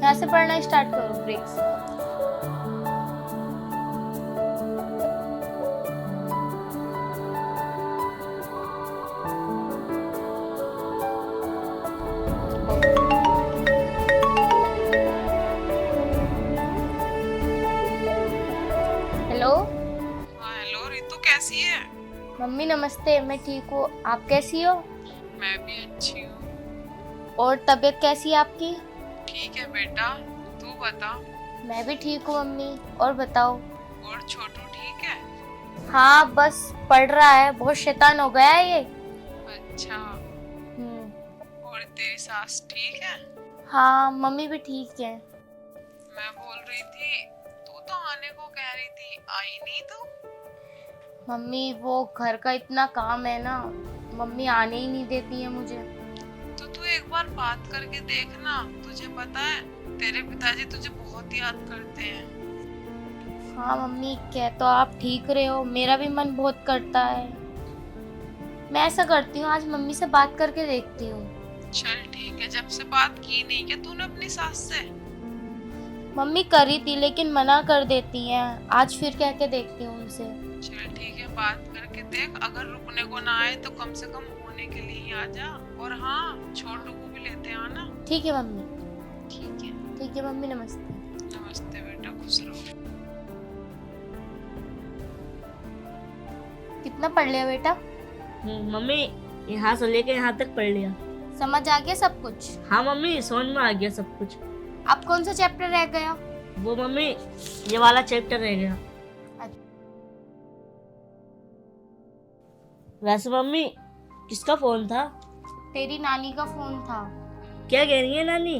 यहाँ से पढ़ना स्टार्ट करो ब्रेक से। हेलो। हाँ हेलो रितु, कैसी है? मम्मी नमस्ते, मैं ठीक हूँ, आप कैसी हो? मैं भी अच्छी हूँ। और तबीयत कैसी है आपकी? ठीक है बेटा, तू बता। मैं भी ठीक हूँ मम्मी। और बताओ। और छोटू ठीक है? हाँ बस पढ़ रहा है, बहुत शैतान हो गया है ये। अच्छा। और तेरी सास ठीक है? हाँ मम्मी भी ठीक है। मैं बोल रही थी, तू तो आने को कह रही थी, आई नहीं तू? मम्मी वो घर का इतना काम है ना, मम्मी आने ही नहीं देती है मुझे। तो तू एक बार बात करके देखना। तुझे पता है तेरे पिताजी तुझे बहुत याद करते हैं। हाँ मम्मी, कह तो आप ठीक रहे हो, मेरा भी मन बहुत करता है। मैं ऐसा करती हूँ, आज मम्मी से बात करके देखती हूँ। चल ठीक है, जब से बात की नहीं क्या तूने अपनी सास से? मम्मी करी थी लेकिन मना कर देती हैं, आज फिर कह के देखती हूँ उनसे। चल ठीक है, बात करके देख। अगर रुकने को ना आए तो कम से कम होने के लिए ही आ जा। और हाँ, छोटू को भी लेते आना। ठीक है मम्मी। ठीक है। ठीक है मम्मी, नमस्ते। नमस्ते बेटा, खुश रहो। कितना पढ़ लिया बेटा? मम्मी यहाँ से लेके यहाँ तक पढ़ लिया। समझ आ गया सब कुछ? हाँ मम्मी, समझ में आ गया सब कुछ। अब कौन सा चैप्टर रह गया? वो मम्मी, ये वाला चैप्टर रह गया। वैसे मम्मी, किसका फोन था? तेरी नानी का फोन था। क्या कह रही है नानी?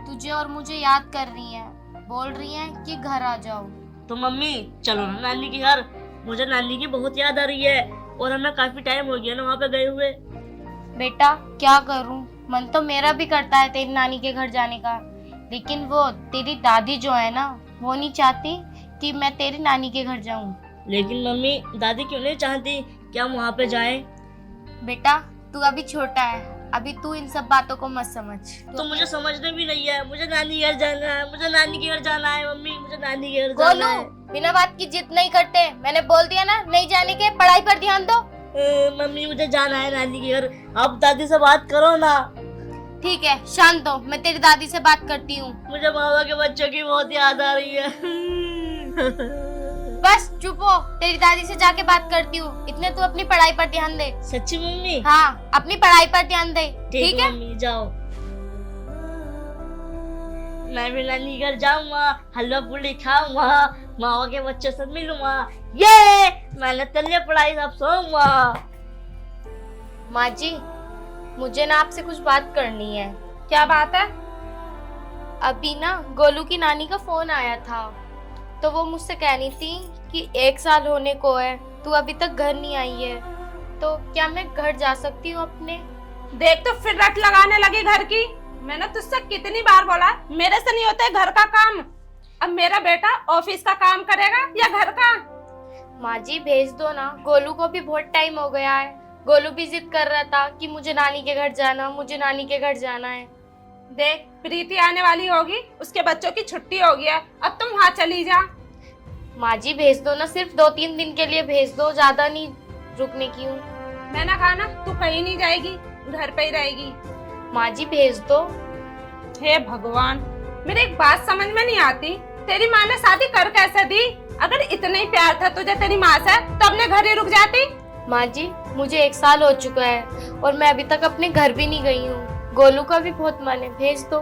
तुझे और मुझे याद कर रही है, बोल रही है कि घर आ जाओ। तो मम्मी चलो ना नानी के घर, मुझे नानी की बहुत याद आ रही है और हमें काफी टाइम हो गया ना वहाँ पे गए हुए। बेटा क्या करूं, मन तो मेरा भी करता है तेरी नानी के घर जाने का, लेकिन वो तेरी दादी जो है ना, वो नहीं चाहती कि मैं तेरी नानी के घर जाऊं। लेकिन मम्मी, दादी क्यों नहीं चाहती कि हम वहाँ पे जाएं? बेटा तू अभी छोटा है, अभी तू इन सब बातों को मत समझ। तो मुझे समझने भी नहीं है, मुझे नानी के घर जाना है, मुझे नानी के घर जाना है मम्मी, मुझे नानी के घर जाना गोलू, है। बिना बात की जिद नहीं करते, मैंने बोल दिया ना नहीं जाने के, पढ़ाई पर ध्यान दो। मम्मी मुझे जाना है नानी के घर, आप दादी से बात करो ना। ठीक है शांत हो, मैं तेरी दादी से बात करती हूँ। मुझे मामा के बच्चों की बहुत याद आ रही है। बस चुप हो, तेरी दादी से जाके बात करती हूँ, इतने तू अपनी पढ़ाई पर ध्यान दे। सच्ची मम्मी? हाँ अपनी पढ़ाई पर ध्यान दे, ठीक है? मम्मी जाओ। मैं भी नानी घर जाऊंगा, हलवा पूरी खाऊंगा, मामा के बच्चों से मिलूंगा, ये मैंने तल्ले पढ़ाई सब सोऊंगा। माँ जी, मुझे ना आपसे कुछ बात करनी है। क्या बात है? अभी ना गोलू की नानी का फोन आया था, तो वो मुझसे कह रही थी कि 1 साल होने को है, तू अभी तक घर नहीं आई है, तो क्या मैं घर जा सकती हूँ अपने? देख तो फिर रट लगाने लगी घर की। मैंने तुझसे कितनी बार बोला, मेरे से नहीं होता है घर का काम। अब मेरा बेटा ऑफिस का काम करेगा या घर का? माँ जी भेज दो ना, गोलू को भी बहुत टाइम हो गया है, गोलू भी जिद कर रहा था कि मुझे नानी के घर जाना, मुझे नानी के घर जाना है। देख प्रीति आने वाली होगी, उसके बच्चों की छुट्टी हो गई है, अब तुम वहाँ चली जा। माँ जी भेज दो ना, सिर्फ 2-3 दिन के लिए भेज दो, ज्यादा नहीं रुकने की हूँ। मैंने कहा ना तू कहीं नहीं जाएगी, घर पे ही रहेगी। माँ जी भेज दो। हे भगवान, मेरी एक बात समझ में नहीं आती, तेरी माँ ने शादी कर कैसे दी? अगर इतना ही प्यार था तुझे तेरी माँ से तो अपने घर ही रुक जाती। माँ जी मुझे 1 साल हो चुका है और मैं अभी तक अपने घर भी नहीं गई हूँ, गोलू का भी बहुत मन है, भेज दो।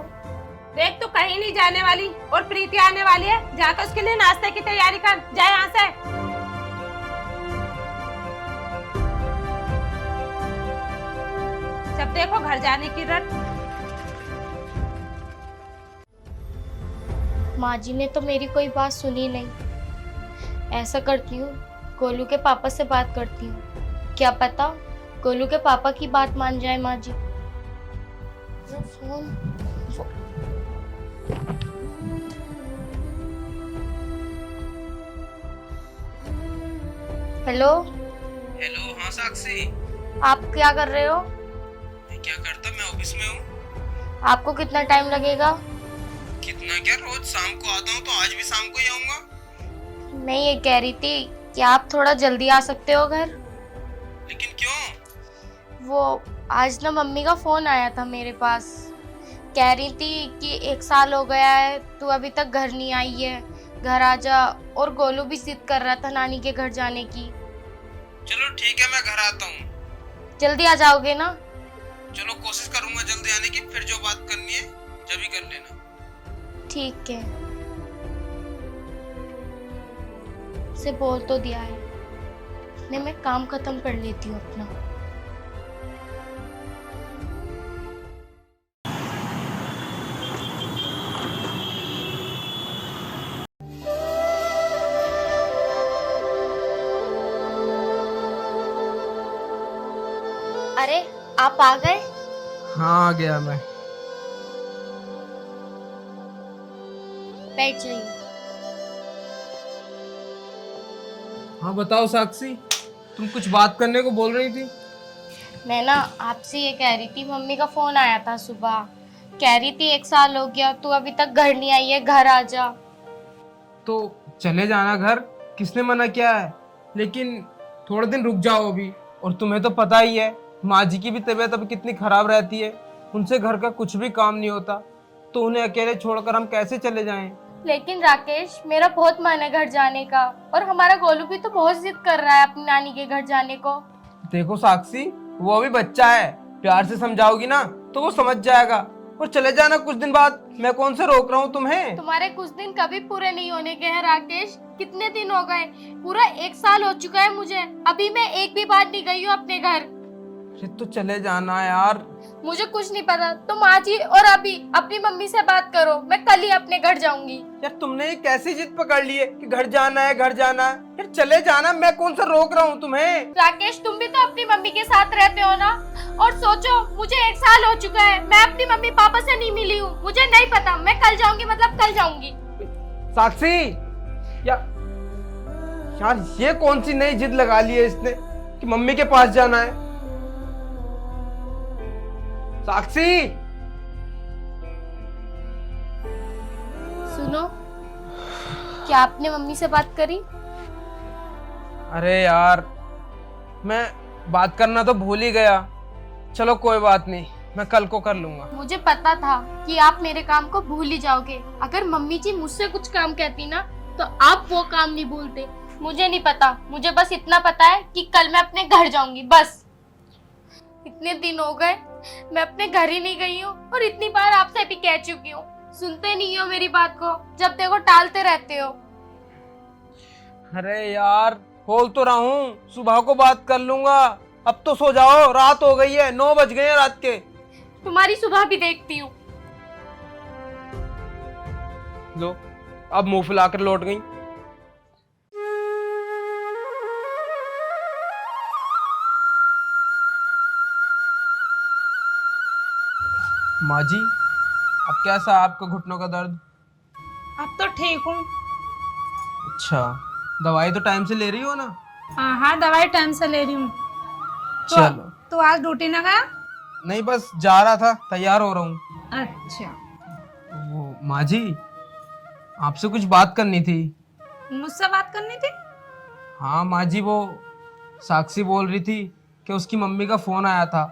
देख तू कहीं नहीं जाने वाली और प्रीति आने वाली है, जाकर उसके लिए नाश्ते की तैयारी कर, जा यहाँ से। जब देखो घर जाने की रट। माँ जी ने तो मेरी कोई बात सुनी नहीं। ऐसा करती हूँ, गोलू के पापा से बात करती हूँ, क्या पता गोलू के पापा की बात मान जाए माँ जी। Phone hello. हेलो, हाँ साक्षी। आप क्या कर रहे हो? मैं क्या करता, मैं ऑफिस में हूँ। आपको कितना टाइम लगेगा? कितना क्या, रोज शाम को आता हूँ तो आज भी शाम को ही आऊंगा। मैं ये कह रही थी कि आप थोड़ा जल्दी आ सकते हो घर। लेकिन क्यों? वो आज ना मम्मी का फोन आया था मेरे पास, कह रही थी कि 1 साल हो गया है तू अभी तक घर नहीं आई है, घर आ जा। और गोलू भी जिद कर रहा था नानी के घर जाने की। चलो ठीक है, मैं घर आता हूँ। जल्दी आ जाओगे ना? चलो कोशिश करूंगा जल्दी आने की, फिर जो बात करनी है जब भी कर लेना। ठीक है, से बोल तो दिया है ने, मैं काम खत्म कर लेती हूँ अपना। अरे आप आ गए? हाँ आ गया मैं। बैठ जाइए। हाँ बताओ साक्षी, तुम कुछ बात करने को बोल रही थी। मैं ना आपसे ये कह रही थी, मम्मी का फोन आया था सुबह, कह रही थी 1 साल हो गया तू अभी तक घर नहीं आई है, घर आ जा। तो चले जाना घर, किसने मना किया है, लेकिन थोड़े दिन रुक जाओ अभी। और तुम्हें तो पता ही है माँ जी की भी तबीयत अभी कितनी खराब रहती है, उनसे घर का कुछ भी काम नहीं होता, तो उन्हें अकेले छोड़कर हम कैसे चले जाएं। लेकिन राकेश, मेरा बहुत मन है घर जाने का, और हमारा गोलू भी तो बहुत जिद कर रहा है अपनी नानी के घर जाने को। देखो साक्षी, वो अभी बच्चा है, प्यार से समझाओगी ना तो वो समझ जाएगा। और चले जाना कुछ दिन बाद, मैं कौन से रोक रहा हूँ तुम्हें। तुम्हारे कुछ दिन कभी पूरे नहीं होने के हैं राकेश। कितने दिन हो गए, पूरा 1 साल हो चुका है मुझे, अभी मैं एक भी बार नहीं गई हूँ अपने घर। अरे तो चले जाना यार। मुझे कुछ नहीं पता, तुम आज ही और अभी अपनी मम्मी से बात करो, मैं कल ही अपने घर जाऊंगी। यार तुमने ये कैसी जिद पकड़ ली है कि घर जाना है घर जाना है। यार चले जाना, मैं कौन सा रोक रहा हूँ तुम्हें। राकेश, तुम भी तो अपनी मम्मी के साथ रहते हो ना। और सोचो, मुझे 1 साल हो चुका है, मैं अपनी मम्मी पापा से नहीं मिली हूँ, मुझे नहीं पता। मैं कल जाऊंगी, मतलब कल जाऊंगी। साक्षी, यार यार ये कौन सी नई जिद लगा ली है इसने कि मम्मी के पास जाना है। साक्षी, सुनो, क्या आपने मम्मी से बात करी? अरे यार मैं बात करना तो भूल ही गया। चलो कोई बात नहीं, मैं कल को कर लूंगा। मुझे पता था कि आप मेरे काम को भूल ही जाओगे। अगर मम्मी जी मुझसे कुछ काम कहती ना तो आप वो काम नहीं भूलते। मुझे नहीं पता, मुझे बस इतना पता है कि कल मैं अपने घर जाऊंगी, बस। इतने दिन हो गए मैं अपने घर ही नहीं गई हूँ, और इतनी बार आपसे भी कह चुकी हूँ, सुनते नहीं हो मेरी बात को, जब देखो टालते रहते हो। अरे यार बोल तो रहा हूँ, सुबह को बात कर लूंगा, अब तो सो जाओ, रात हो गई है, 9 बज गए हैं रात के। तुम्हारी सुबह भी देखती हूँ। लो, अब मुंह फुलाकर लौट गई। माँ जी, अब कैसा है आपका घुटनों का दर्द? अब तो ठीक हूँ। अच्छा, दवाई तो टाइम से ले रही हो ना? हाँ हाँ, दवाई टाइम से ले रही हूँ। चलो। तो आज ड्यूटी ना गया? नहीं, बस जा रहा था, तैयार हो रहा हूँ। अच्छा। वो माँ जी, आपसे कुछ बात करनी थी। मुझसे बात करनी थी? हाँ माँ जी, वो साक्षी बोल रही थी कि उसकी मम्मी का फोन आया था,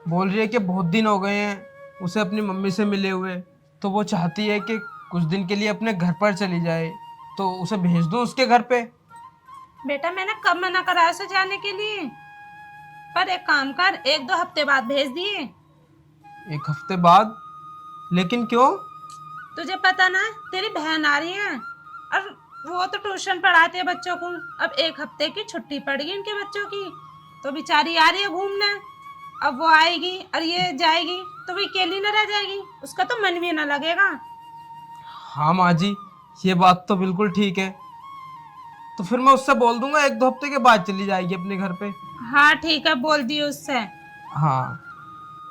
बोल रही है कि बहुत दिन हो गए हैं उसे अपनी मम्मी से मिले हुए, तो वो चाहती है कि कुछ दिन के लिए अपने घर पर चली जाए, तो उसे भेज दूँ उसके घर पे। बेटा, मैंने कब मना करा उसे जाने के लिए? पर एक काम कर, 1-2 हफ्ते बाद भेज दिए। 1 हफ्ते बाद? लेकिन क्यों? तुझे पता ना, तेरी बहन आ रही है और वो तो ट्यूशन पढ़ाते हैं बच्चों को। अब 1 हफ्ते की छुट्टी पड़ गई उनके बच्चों की, तो बेचारी आ रही है घूमने। अब वो आएगी और ये जाएगी तो वो अकेली न रह जाएगी, उसका तो मन भी ना लगेगा। हाँ माँ जी, ये बात तो बिल्कुल ठीक है, तो फिर मैं उससे बोल दूंगा 1-2 हफ्ते के बाद चली जाएगी अपने घर पे। हाँ ठीक है, बोल दिए उससे। हाँ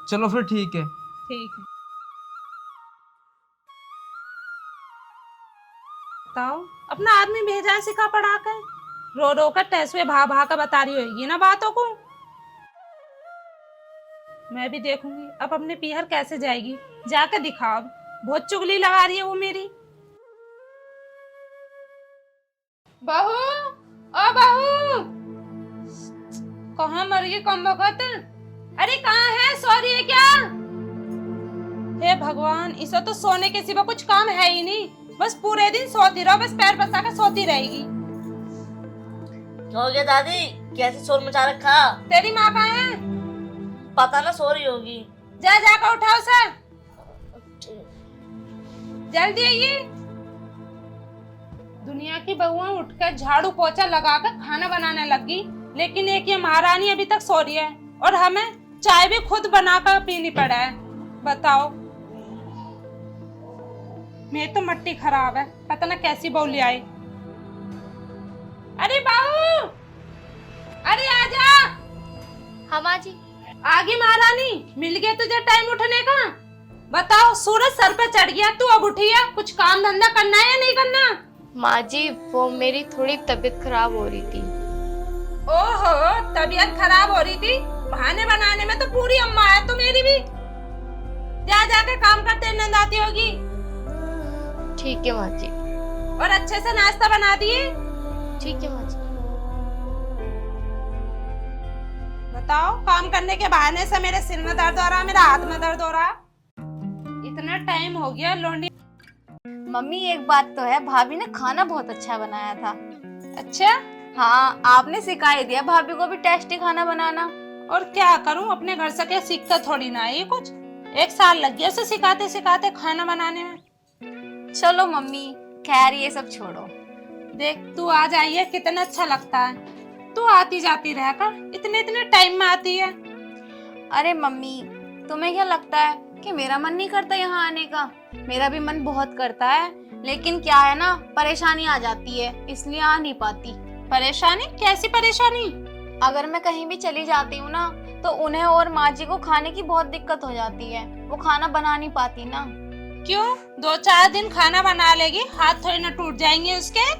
चलो फिर ठीक है। ठीक है। बताओ, अपना आदमी भेजा है सिखा पढ़ा कर, रो रो कर टेसुए भा भा कर बता रही होगी ना बातों को। मैं भी देखूंगी अब अपने पीहर कैसे जाएगी, जाकर दिखाओ। बहुत चुगली लगा रही है वो मेरी। बहू, ओ बहू, कहाँ मर गई कम वक्त? अरे कहाँ है, सो रही है क्या? हे भगवान, इसे तो सोने के सिवा कुछ काम है ही नहीं, बस पूरे दिन सोती रहो, बस पैर पसा कर सोती रहेगी। क्या हो गया दादी, कैसे शोर मचा रखा? तेरी माँ कहाँ है? पता ना, सो रही होगी। जा जाकर उठाओ सर, जल्दी आइए। दुनिया की बहुआं उठकर झाड़ू पोछा लगाकर खाना बनाने लगी, लेकिन एक ये महारानी अभी तक सो रही है और हमें चाय भी खुद बनाकर पीनी पड़ा है। बताओ, मेरी तो मट्टी खराब है, पता ना कैसी बहू ले आई। अरे बहू, अरे आजा। हाँ माँ जी। आगे महारानी, मिल गया तुझे टाइम उठने का? बताओ, सूरज सर पे चढ़ गया, तू अब उठी है? कुछ काम धंधा करना है या नहीं करना? माँ जी, वो मेरी थोड़ी तबीयत खराब हो रही थी। ओहो, तबीयत खराब हो रही थी? बहाने बनाने में तो पूरी अम्मा है तो मेरी भी। जा जाके काम करते नींद आती होगी। ठीक है माँ जी। और अच्छे से नाश्ता बना दिए? ठीक है माँ जी। बताओ, काम करने के बहाने से मेरे सिर में दर्द हो रहा, मेरा हाथ में दर्द हो रहा। इतना टाइम हो गया, लोंडी। मम्मी एक बात तो है, भाभी ने खाना बहुत अच्छा बनाया था। अच्छा? हाँ, आपने सिखा ही दिया भाभी को भी टेस्टी खाना बनाना। और क्या करूं, अपने घर से क्या सीखता थोड़ी ना है ये कुछ। 1 साल लग गया उसे सिखाते सिखाते खाना बनाने में। चलो मम्मी, खैर ये सब छोड़ो। देख, तू आ जाइए, कितना अच्छा लगता है। तू आती जाती रहकर इतने इतने टाइम में आती है। अरे मम्मी, तुम्हें क्या लगता है कि मेरा मन नहीं करता यहाँ आने का? मेरा भी मन बहुत करता है, लेकिन क्या है ना, परेशानी आ जाती है, इसलिए आ नहीं पाती। परेशानी? कैसी परेशानी? अगर मैं कहीं भी चली जाती हूँ ना, तो उन्हें और माँ जी को खाने की बहुत दिक्कत हो जाती है, वो खाना बना नहीं पाती ना। क्यों? 2-4 दिन खाना बना लेगी, हाथ थोड़ी ना टूट जाएंगे उसके?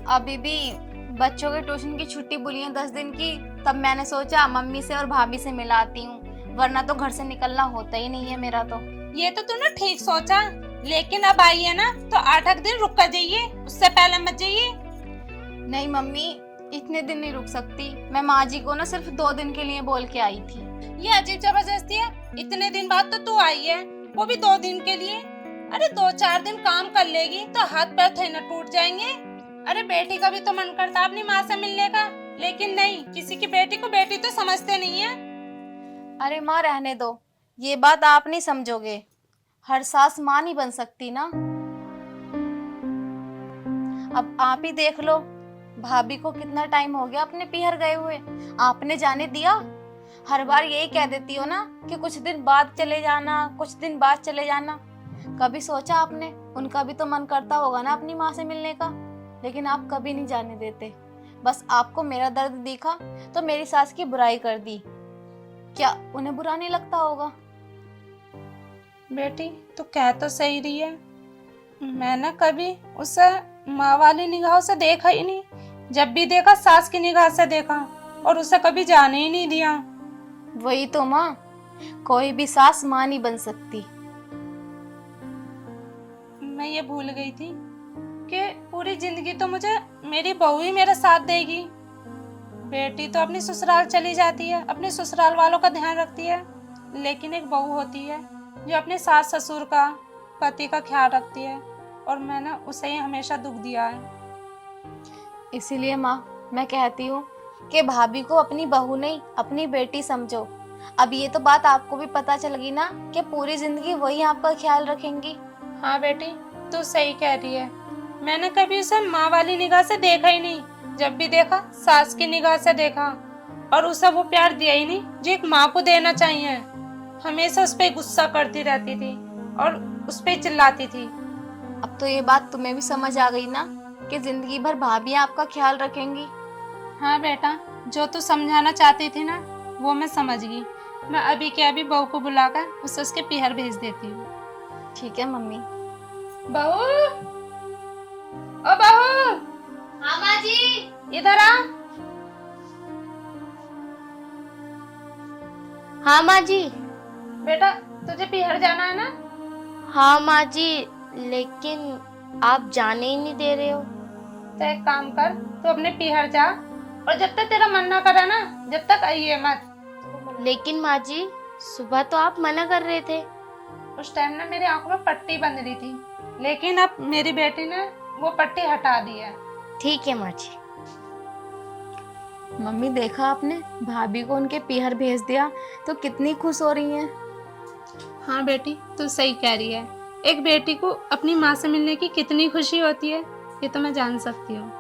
अभी भी बच्चों के ट्यूशन की छुट्टी बुली है 10 दिन की, तब मैंने सोचा मम्मी से और भाभी से मिलाती हूँ, वरना तो घर से निकलना होता ही नहीं है मेरा तो। ये तो तूने ठीक सोचा, लेकिन अब आई है ना तो 8 दिन रुक कर जाइए, उससे पहले मत जाइए। नहीं मम्मी, इतने दिन नहीं रुक सकती। मैं माँ जी को ना सिर्फ 2 दिन के लिए बोल के आई थी। ये अजीब जबरदस्ती है, इतने दिन बाद तो तू आई है, वो भी 2 दिन के लिए। अरे 2-4 दिन काम कर लेगी तो हाथ पैर थोड़ी ना टूट जाएंगे। अरे बेटी का भी तो मन करता है अपनी माँ से मिलने का, लेकिन नहीं, किसी की बेटी को बेटी तो समझते नहीं है। अरे माँ रहने दो, ये बात आप नहीं समझोगे। हर सास माँ नहीं बन सकती ना। अब आप ही देख लो, भाभी को कितना टाइम हो गया अपने पीहर गए हुए, आपने जाने दिया? हर बार यही कह देती हो ना कि कुछ दिन बाद चले जाना, कुछ दिन बाद चले जाना। कभी सोचा आपने, उनका भी तो मन करता होगा ना अपनी माँ से मिलने का, लेकिन आप कभी नहीं जाने देते। बस आपको मेरा दर्द दिखा तो मेरी सास की बुराई कर दी। क्या उन्हें बुरा नहीं लगता होगा? बेटी, तू कह तो सही रही है, मैंने कभी उसे माँ वाली निगाहों से देखा ही नहीं। जब भी देखा सास की निगाह से देखा, और उसे कभी जाने ही नहीं दिया। वही तो माँ, कोई भी सास माँ नहीं बन सकती। मैं ये भूल गई थी कि पूरी जिंदगी तो मुझे मेरी बहू ही मेरा साथ देगी। बेटी तो अपनी ससुराल चली जाती है, अपने ससुराल वालों का ध्यान रखती है, लेकिन एक बहू होती है जो अपने सास ससुर का, पति का ख्याल रखती है, और मैंने उसे ही हमेशा दुख दिया है। इसीलिए माँ मैं कहती हूँ कि भाभी को अपनी बहू नहीं, अपनी बेटी समझो। अब ये तो बात आपको भी पता चल गई ना कि पूरी जिंदगी वही आपका ख्याल रखेंगी। हाँ बेटी, तू सही कह रही है, मैंने कभी उसे माँ वाली निगाह से देखा ही नहीं। जब भी देखा सास की निगाह से देखा, और उसे वो प्यार दिया ही नहीं जो एक माँ को देना चाहिए। हमेशा उस पर गुस्सा करती रहती थी और उस पर चिल्लाती थी। अब तो ये बात तुम्हें भी समझ आ गई ना कि जिंदगी भर भाभी आपका ख्याल रखेंगी। हाँ बेटा, जो तू समझाना चाहती थी ना, वो मैं समझ गई। मैं अभी के अभी बहू को बुलाकर उसे उसके पीहर भेज देती हूँ। ठीक है मम्मी। बहू, ओ बहू। हाँ माँ जी। इधर आ। हाँ माँ जी। बेटा, तुझे पीहर जाना है ना? हाँ माँ जी, लेकिन आप जाने ही नहीं दे रहे हो। तो एक काम कर, तू अपने पीहर जा, और जब तक तेरा मन ना करे ना, जब तक आइए मत। लेकिन माँ जी, सुबह तो आप मना कर रहे थे। उस टाइम ना मेरी आंखों में पट्टी बंध रही थी, लेकिन अब मेरी बेटी ने वो पट्टी हटा दी है। ठीक है माँ जी। मम्मी देखा आपने, भाभी को उनके पीहर भेज दिया तो कितनी खुश हो रही हैं। हाँ बेटी, तू सही कह रही है। एक बेटी को अपनी माँ से मिलने की कितनी खुशी होती है, ये तो मैं जान सकती हूँ।